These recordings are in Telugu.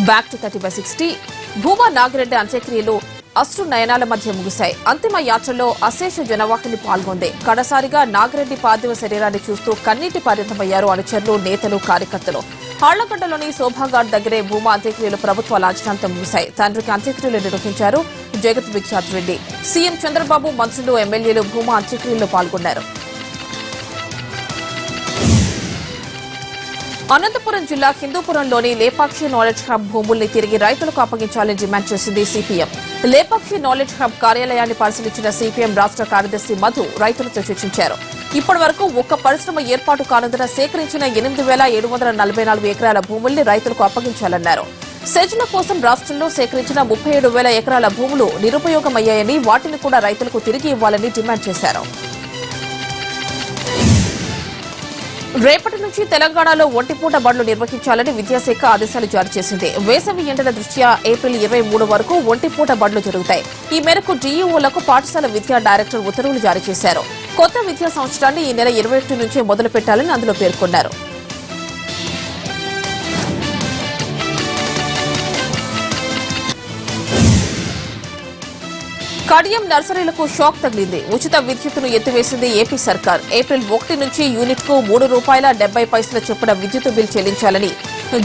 బ్యాక్ టు 30/60 భూమా నాగిరెడ్డి అంత్యక్రియలు అశ్రు నయనాల మధ్య ముగిశాయి. అంతిమ యాత్రలో అశేష జనవాహిని పాల్గొంది. కడసారిగా నాగిరెడ్డి పార్థివ శరీరాన్ని చూస్తూ కన్నీటి పారితమయ్యారు అనుచరులు, నేతలు, కార్యకర్తలు. హాళ్లగడ్డలోని శోభాఘాట్ దగ్గరే భూమా అంత్యక్రియలు ప్రభుత్వ లాంఛనాలతో ముగిశాయి. తండ్రికి అంత్యక్రియలు నిర్వహించారు జగత్ విఖ్యాత్ రెడ్డి. సీఎం చంద్రబాబు, మంత్రులు, ఎమ్మెల్యేలు భూమా అంత్యక్రియల్లో పాల్గొన్నారు. అనంతపురం జిల్లా హిందూపురంలోని లేపాక్షి నాలెడ్జ్ హబ్ భూముల్ని తిరిగి రైతులకు అప్పగించాలని డిమాండ్ చేసింది సిపిఎం. లేపాక్షి నాలెడ్జ్ హబ్ కార్యాలయాన్ని పరిశీలించిన సిపిఎం రాష్ట్ర కార్యదర్శి మధు రైతులతో చర్చించారు. ఇప్పటి వరకు ఒక్క పరిశ్రమ ఏర్పాటు కానందున సేకరించిన 8,744 ఎకరాల భూముల్ని రైతులకు అప్పగించాలన్నారు. సెజ్ల కోసం రాష్ట్రంలో సేకరించిన 37,000 ఎకరాల భూములు నిరుపయోగమయ్యాయని, వాటిని కూడా రైతులకు తిరిగి ఇవ్వాలని డిమాండ్ చేశారు. రేపటి నుంచి తెలంగాణలో ఒంటిపూట బడులు నిర్వహించాలని విద్యాశాఖ ఆదేశాలు జారీ చేసింది. వేసవి ఎండల దృష్ట్యా ఏప్రిల్ 23 వరకు ఒంటిపూట బడులు జరుగుతాయి. ఈ మేరకు డీఈఓలకు పాఠశాల విద్యా డైరెక్టర్ ఉత్తర్వులు జారీ చేశారు. కొత్త విద్యా సంవత్సరాన్ని ఈ నెల 21 నుంచే మొదలు పెట్టాలని అందులో పేర్కొన్నారు. కడియం నర్సరీలకు షాక్ తగిలింది. ఉచిత విద్యుత్తును ఎత్తివేసింది ఏపీ సర్కార్. ఏప్రిల్ 1 నుంచి యూనిట్కు ₹3.70 చొప్పున విద్యుత్ బిల్ చెల్లించాలని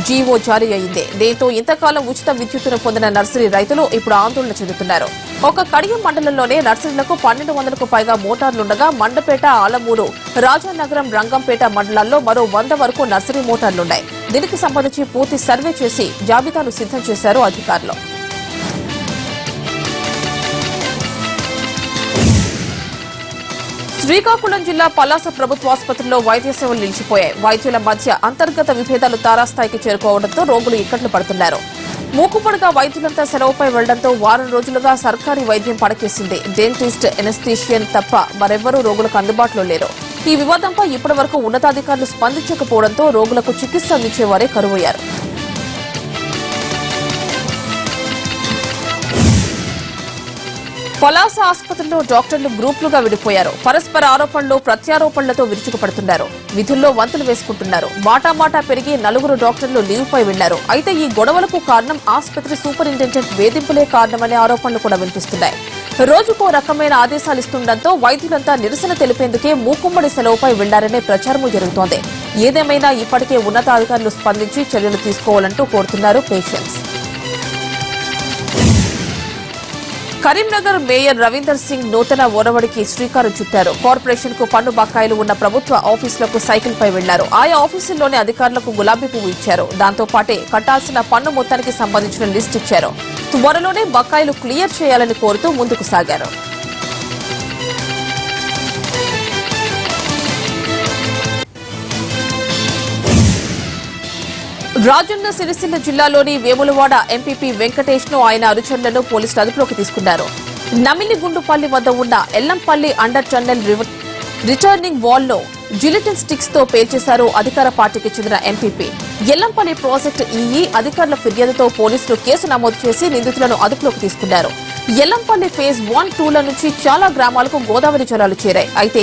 జీవో జారీ అయింది. దీంతో ఇంతకాలం ఉచిత విద్యుత్తును పొందిన నర్సరీ రైతులు ఇప్పుడు ఆందోళన చెందుతున్నారు. ఒక కడియం మండలంలోనే నర్సరీలకు 1,200కు పైగా మోటార్లుండగా మండపేట, ఆలమూరు, రాజానగరం, రంగంపేట మండలాల్లో మరో 100 వరకు నర్సరీ మోటార్లున్నాయి. దీనికి సంబంధించి పూర్తి సర్వే చేసి జాబితాను సిద్దం చేశారు అధికారులు. శ్రీకాకుళం జిల్లా పలాస ప్రభుత్వాసుపత్రిలో వైద్య సేవలు నిలిచిపోయాయి. వైద్యుల మధ్య అంతర్గత విభేదాలు తారాస్థాయికి చేరుకోవడంతో రోగులు ఇక్కట్లు పడుతున్నారు. మూకుపొడిగా వైద్యులంతా సెలవుపై వెళ్లడంతో వారం రోజులుగా సర్కారీ వైద్యం పడకేసింది. డెంటిస్ట్, ఎనస్థీషియన్ తప్ప మరెవ్వరూ రోగులకు అందుబాటులో లేరు. ఈ వివాదంపై ఇప్పటివరకు ఉన్నతాధికారులు స్పందించకపోవడంతో రోగులకు చికిత్స అందించేవారే కరువయ్యారు. పలాస ఆసుపత్రిలో డాక్టర్లు గ్రూపులుగా విడిపోయారు. పరస్పర ఆరోపణలు, ప్రత్యారోపణలతో విరుచుకుపడుతున్నారు. విధుల్లో వంతులు వేసుకుంటున్నారు. మాటామాటా పెరిగి 4 డాక్టర్లు లీవ్పై వెళ్లారు. అయితే ఈ గొడవలకు కారణం ఆసుపత్రి సూపరింటెండెంట్ వేధింపులే కారణమనే ఆరోపణలు కూడా వినిపిస్తున్నాయి. రోజుకో రకమైన ఆదేశాలు ఇస్తుండటంతో వైద్యులంతా నిరసన తెలిపేందుకే మూకుమ్మడి సెలవుపై వెళ్లారనే ప్రచారమూ జరుగుతోంది. ఏదేమైనా ఇప్పటికే ఉన్నతాధికారులు స్పందించి చర్యలు తీసుకోవాలంటూ కోరుతున్నారు పేషెంట్స్. కరీంనగర్ మేయర్ రవీందర్ సింగ్ నూతన ఒరవడికి శ్రీకారం చుట్టారు. కార్పొరేషన్ కు పన్ను బకాయిలు ఉన్న ప్రభుత్వ ఆఫీసులకు సైకిల్పై వెళ్లారు. ఆయా ఆఫీసుల్లోని అధికారులకు గులాబీ పువ్వు ఇచ్చారు. దాంతో పాటే కట్టాల్సిన పన్ను మొత్తానికి సంబంధించిన లిస్ట్ ఇచ్చారు. త్వరలోనే బకాయిలు క్లియర్ చేయాలని కోరుతూ ముందుకు సాగారు. రాజన్న సిరిసిల్ల జిల్లాలోని వేములవాడ ఎంపీపీ వెంకటేష్ ను, ఆయన అనుచరులను పోలీసులు అదుపులోకి తీసుకున్నారు. నమిలిగుండుపల్లి వద్ద ఉన్న Yellampalli under tunnel returning wall లో జిలిటిన్ స్టిక్స్ తో పేల్చేశారు అధికార పార్టీకి చెందిన ఎంపీపీ. ఎల్లంపల్లి ప్రాజెక్టు ఈఈ అధికారుల ఫిర్యాదుతో పోలీసులు కేసు నమోదు చేసి నిందితులను అదుపులోకి తీసుకున్నారు. ఎల్లంపల్లి ఫేజ్ 1, 2ల నుంచి చాలా గ్రామాలకు గోదావరి జలాలు చేరాయి. అయితే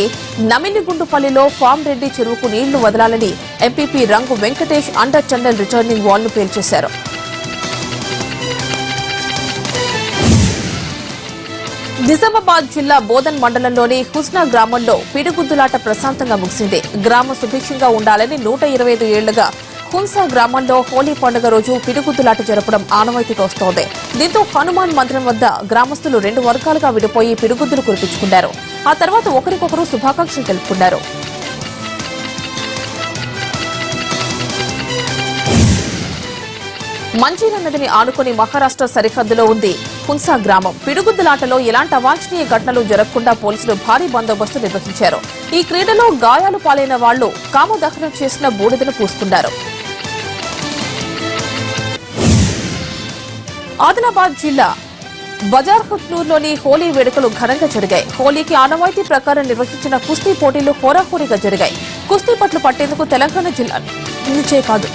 నమిలిగుండుపల్లిలో ఫామ్ రెడ్డి చెరువుకు నీళ్లు వదలాలని ఎంపీపీ రంగు Venkatesh under tunnel returning wall ను పేల్చేశారు. నిజామాబాద్ జిల్లా బోధన్ మండలంలోని హుస్నా గ్రామంలో పిడిగుద్దులాట ప్రశాంతంగా ముగిసింది. గ్రామం సుభిక్షంగా ఉండాలని 125 ఏళ్లుగా హున్సా గ్రామంలో హోలీ పండుగ రోజు పిడిగుద్దులాట జరపడం ఆనవాయితీగా వస్తోంది. దీంతో హనుమాన్ మందిరం వద్ద గ్రామస్తులు 2 వర్గాలుగా విడిపోయి పిడిగుద్దులు కురిపించుకున్నారు. ఆ తర్వాత ఒకరికొకరు శుభాకాంక్షలు తెలుపుకున్నారు. మంజీరా నదిని ఆనుకుని మహారాష్ట్ర సరిహద్దులో ఉంది హున్సా గ్రామం. పిడుగుద్దులాటలో ఎలాంటి అవాంఛనీయ ఘటనలు జరగకుండా పోలీసులు భారీ బందోబస్తు నిర్వహించారు. ఈ క్రీడలో గాయాలు పాలైన వాళ్లు కామదహనం చేసిన బూడిదను పూసుకున్నారు. ఆదిలాబాద్ జిల్లా బజార్హట్నూర్లోని హోలీ వేడుకలు ఘనంగా జరిగాయి. హోలీకి ఆనవాయితీ ప్రకారం నిర్వహించిన కుస్తీ పోటీలు హోరాహోరీగా జరిగాయి. కుస్తీ పట్లు పట్టేందుకు తెలంగాణ జిల్లా నుంచే కాదు